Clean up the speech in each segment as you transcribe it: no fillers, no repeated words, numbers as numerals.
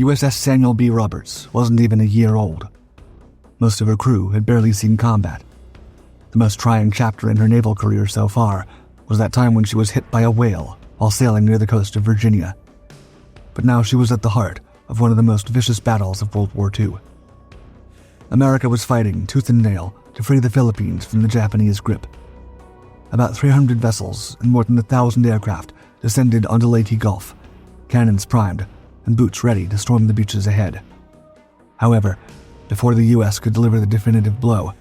USS Samuel B wasn't even a year old. Most of her crew had barely seen combat. The most trying chapter in her naval career so far was that time when she was hit by a whale while sailing near the coast of Virginia. But now she was at the heart of one of the most vicious battles of World War II. America was fighting tooth and nail to free the Philippines from the Japanese grip. About 300 vessels and more than 1,000 aircraft descended onto Leyte Gulf, cannons primed and boots ready to storm the beaches ahead. However, before the U.S. could deliver the definitive blow,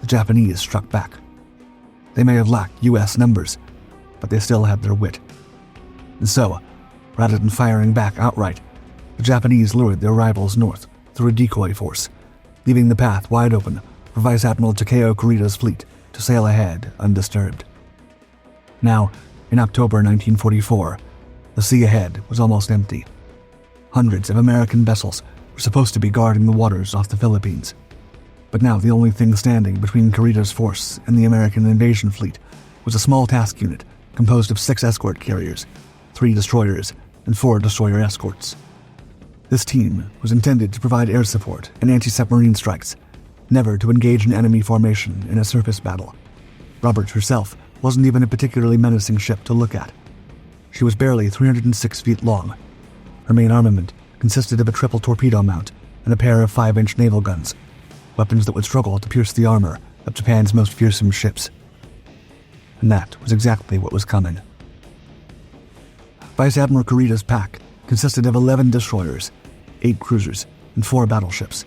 the Japanese struck back. They may have lacked U.S. numbers, but they still had their wit. And so, rather than firing back outright, the Japanese lured their rivals north through a decoy force, leaving the path wide open for Vice Admiral Takeo Kurita's fleet to sail ahead undisturbed. Now, in October 1944, the sea ahead was almost empty. Hundreds of American vessels were supposed to be guarding the waters off the Philippines. But now the only thing standing between Kurita's force and the American invasion fleet was a small task unit composed of 6 escort carriers, 3 destroyers, and 4 destroyer escorts. This team was intended to provide air support and anti-submarine strikes, never to engage an enemy formation in a surface battle. Roberts herself wasn't even a particularly menacing ship to look at. She was barely 306 feet long. Her main armament consisted of a triple torpedo mount and a pair of 5-inch naval guns, weapons that would struggle to pierce the armor of Japan's most fearsome ships. And that was exactly what was coming. Vice Admiral Kurita's pack consisted of 11 destroyers, 8 cruisers, and 4 battleships.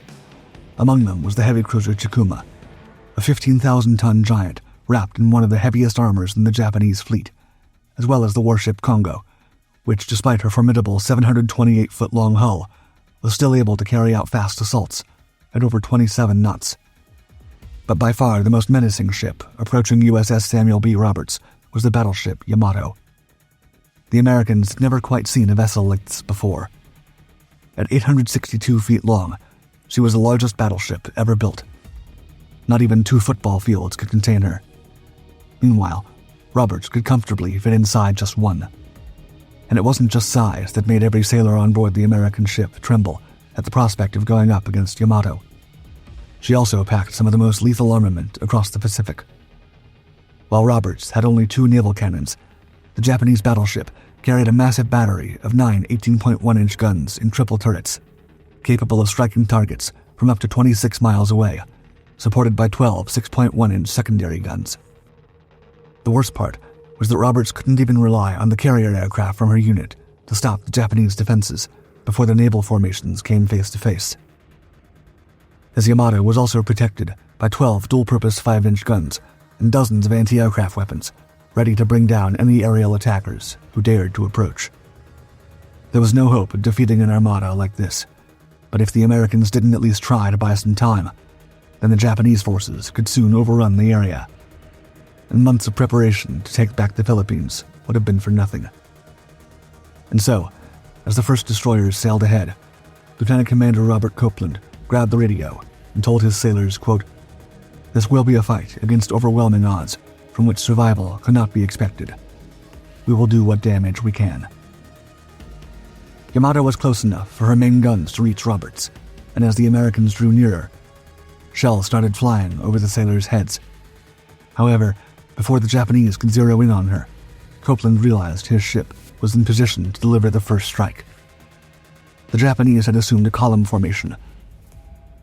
Among them was the heavy cruiser Chikuma, a 15,000-ton giant wrapped in one of the heaviest armors in the Japanese fleet, as well as the warship Congo, which, despite her formidable 728-foot-long hull, was still able to carry out fast assaults at over 27 knots. But by far the most menacing ship approaching USS Samuel B. was the battleship Yamato. The Americans had never quite seen a vessel like this before. At 862 feet long, she was the largest battleship ever built. Not even 2 football fields could contain her. Meanwhile, Roberts could comfortably fit inside just one. And it wasn't just size that made every sailor on board the American ship tremble at the prospect of going up against Yamato. She also packed some of the most lethal armament across the Pacific. While Roberts had only 2 naval cannons, the Japanese battleship carried a massive battery of 9 18.1-inch guns in triple turrets, capable of striking targets from up to 26 miles away, supported by 12 6.1-inch secondary guns. The worst part was that Roberts couldn't even rely on the carrier aircraft from her unit to stop the Japanese defenses before the naval formations came face to face. As Yamato was also protected by 12 dual-purpose 5-inch guns and dozens of anti-aircraft weapons, ready to bring down any aerial attackers who dared to approach. There was no hope of defeating an armada like this, but if the Americans didn't at least try to buy some time, then the Japanese forces could soon overrun the area. And months of preparation to take back the Philippines would have been for nothing. And so, as the first destroyers sailed ahead, Lieutenant Commander Robert Copeland grabbed the radio and told his sailors, quote, "This will be a fight against overwhelming odds, from which survival cannot be expected. We will do what damage we can." Yamato was close enough for her main guns to reach Roberts, and as the Americans drew nearer, shells started flying over the sailors' heads. However, before the Japanese could zero in on her, Copeland realized his ship was in position to deliver the first strike. The Japanese had assumed a column formation,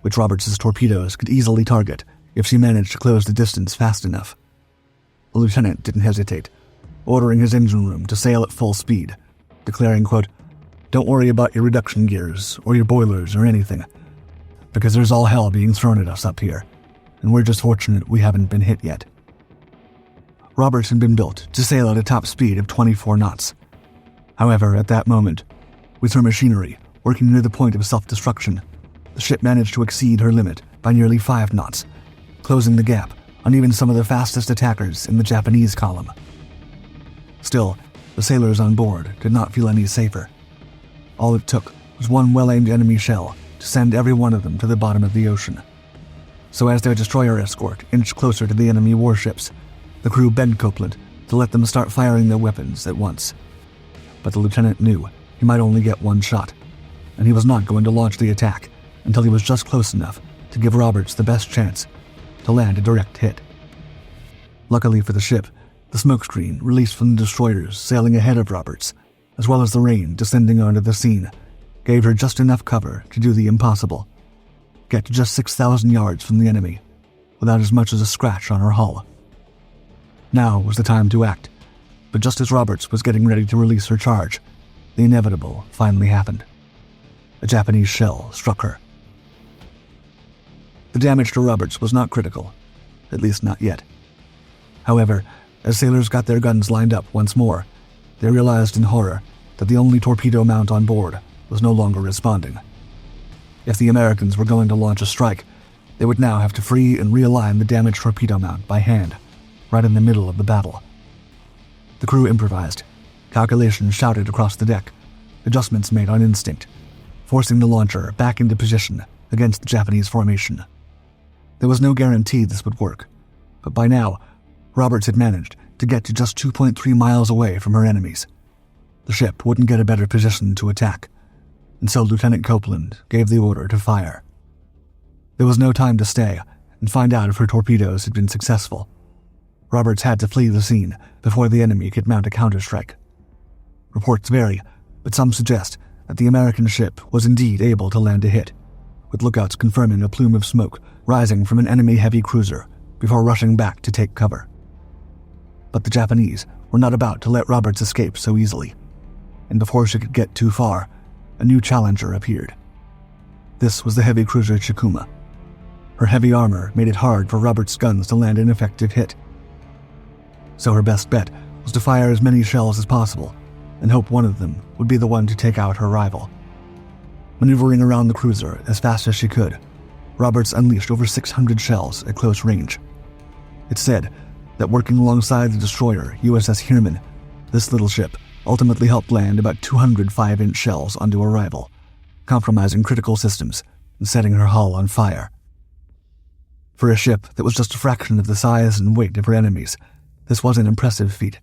which Roberts' torpedoes could easily target if she managed to close the distance fast enough. The lieutenant didn't hesitate, ordering his engine room to sail at full speed, declaring, quote, "Don't worry about your reduction gears or your boilers or anything, because there's all hell being thrown at us up here, and we're just fortunate we haven't been hit yet." Roberts had been built to sail at a top speed of 24 knots. However, at that moment, with her machinery working near the point of self-destruction, the ship managed to exceed her limit by nearly 5 knots, closing the gap on even some of the fastest attackers in the Japanese column. Still, the sailors on board did not feel any safer. All it took was one well-aimed enemy shell to send every one of them to the bottom of the ocean. So as their destroyer escort inched closer to the enemy warships, the crew begged Copeland to let them start firing their weapons at once. But the lieutenant knew he might only get one shot, and he was not going to launch the attack until he was just close enough to give Roberts the best chance to land a direct hit. Luckily for the ship, the smoke screen released from the destroyers sailing ahead of Roberts, as well as the rain descending onto the scene, gave her just enough cover to do the impossible: get to just 6,000 yards from the enemy without as much as a scratch on her hull. Now was the time to act, but just as Roberts was getting ready to release her charge, the inevitable finally happened. A Japanese shell struck her. The damage to Roberts was not critical, at least not yet. However, as sailors got their guns lined up once more, they realized in horror that the only torpedo mount on board was no longer responding. If the Americans were going to launch a strike, they would now have to free and realign the damaged torpedo mount by hand, right in the middle of the battle. The crew improvised, calculations shouted across the deck, adjustments made on instinct, forcing the launcher back into position against the Japanese formation. There was no guarantee this would work, but by now, Roberts had managed to get to just 2.3 miles away from her enemies. The ship wouldn't get a better position to attack, and so Lieutenant Copeland gave the order to fire. There was no time to stay and find out if her torpedoes had been successful. Roberts had to flee the scene before the enemy could mount a counterstrike. Reports vary, but some suggest that the American ship was indeed able to land a hit, with lookouts confirming a plume of smoke rising from an enemy heavy cruiser before rushing back to take cover. But the Japanese were not about to let Roberts escape so easily, and before she could get too far, a new challenger appeared. This was the heavy cruiser Chikuma. Her heavy armor made it hard for Roberts' guns to land an effective hit. So her best bet was to fire as many shells as possible and hope one of them would be the one to take out her rival. Maneuvering around the cruiser as fast as she could, Roberts unleashed over 600 shells at close range. It's said that working alongside the destroyer USS Herman, this little ship ultimately helped land about 200 5-inch shells onto a rival, compromising critical systems and setting her hull on fire. For a ship that was just a fraction of the size and weight of her enemies, this was an impressive feat,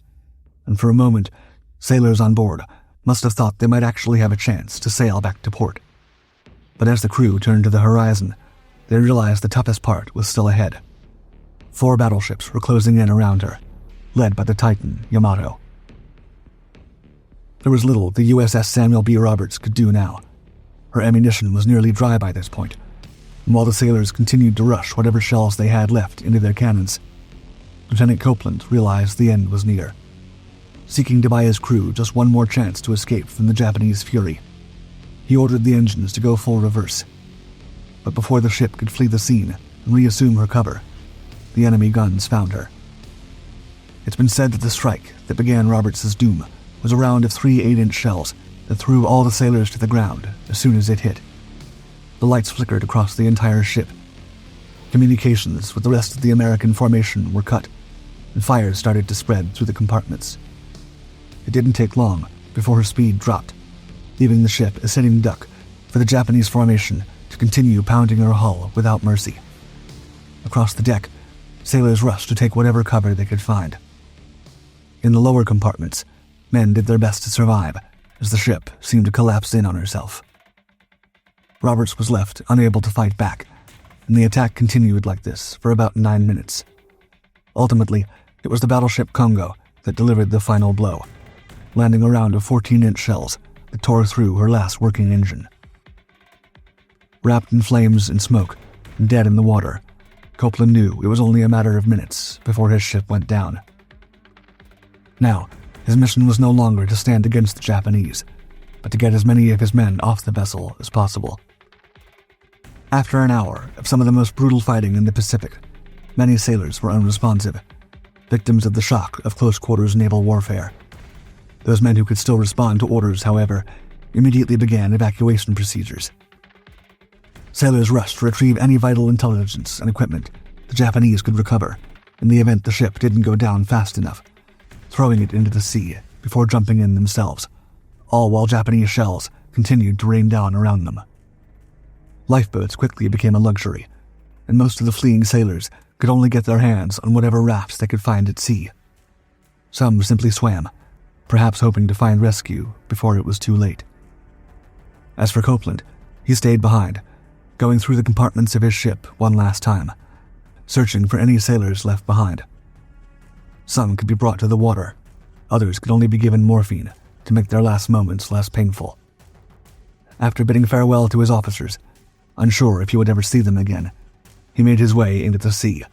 and for a moment, sailors on board must have thought they might actually have a chance to sail back to port. But as the crew turned to the horizon, they realized the toughest part was still ahead. 4 battleships were closing in around her, led by the Titan Yamato. There was little the USS Samuel B. Roberts could do now. Her ammunition was nearly dry by this point, and while the sailors continued to rush whatever shells they had left into their cannons, Lieutenant Copeland realized the end was near. Seeking to buy his crew just one more chance to escape from the Japanese fury, he ordered the engines to go full reverse. But before the ship could flee the scene and reassume her cover, the enemy guns found her. It's been said that the strike that began Roberts' doom was a round of 3 8-inch shells that threw all the sailors to the ground as soon as it hit. The lights flickered across the entire ship. Communications with the rest of the American formation were cut, and fire started to spread through the compartments. It didn't take long before her speed dropped, leaving the ship a sitting duck for the Japanese formation to continue pounding her hull without mercy. Across the deck, sailors rushed to take whatever cover they could find. In the lower compartments, men did their best to survive as the ship seemed to collapse in on herself. Roberts was left unable to fight back, and the attack continued like this for about 9 minutes. Ultimately, it was the battleship Congo that delivered the final blow, landing a round of 14-inch shells that tore through her last working engine. Wrapped in flames and smoke and dead in the water, Copeland knew it was only a matter of minutes before his ship went down. Now, his mission was no longer to stand against the Japanese, but to get as many of his men off the vessel as possible. After an hour of some of the most brutal fighting in the Pacific, many sailors were unresponsive, victims of the shock of close-quarters naval warfare. Those men who could still respond to orders, however, immediately began evacuation procedures. Sailors rushed to retrieve any vital intelligence and equipment the Japanese could recover in the event the ship didn't go down fast enough, throwing it into the sea before jumping in themselves, all while Japanese shells continued to rain down around them. Lifeboats quickly became a luxury, and most of the fleeing sailors could only get their hands on whatever rafts they could find at sea. Some simply swam, perhaps hoping to find rescue before it was too late. As for Copeland, he stayed behind, going through the compartments of his ship one last time, searching for any sailors left behind. Some could be brought to the water, others could only be given morphine to make their last moments less painful. After bidding farewell to his officers, unsure if he would ever see them again, he made his way into the sea,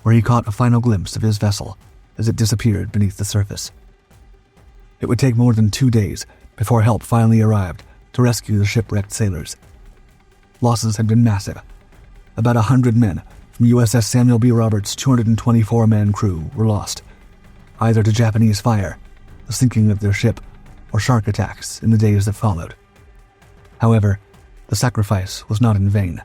where he caught a final glimpse of his vessel as it disappeared beneath the surface. It would take more than 2 days before help finally arrived to rescue the shipwrecked sailors. Losses had been massive. About 100 men from USS Samuel B. Roberts' 224-man crew were lost, either to Japanese fire, the sinking of their ship, or shark attacks in the days that followed. However, the sacrifice was not in vain.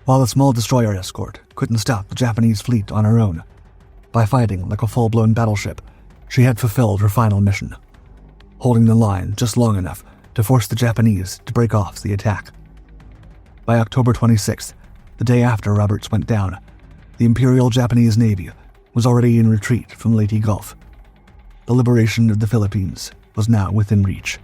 While the small destroyer escort couldn't stop the Japanese fleet on her own, by fighting like a full-blown battleship, she had fulfilled her final mission, holding the line just long enough to force the Japanese to break off the attack. By October 26th, the day after Roberts went down, the Imperial Japanese Navy was already in retreat from Leyte Gulf. The liberation of the Philippines was now within reach.